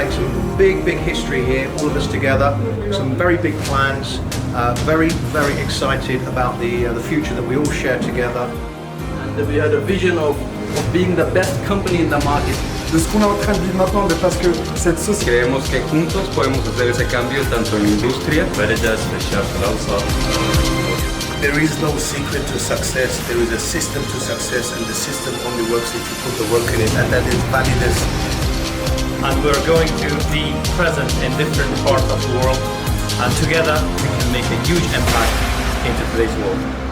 like some big history here, all of us together, some very big plans, very excited about the future that we all share together. And we had a vision of being the best company in the market. De ce qu'on est en train de vivre maintenant, parce que cette société... Creemos que juntos podemos hacer ese cambio tanto en la industria. Validus, There is no secret to success, there is a system to success, and the system only works if you put the work in it, and that is Validus. And we're going to be present in different parts of the world, and together we can make a huge impact into today's world.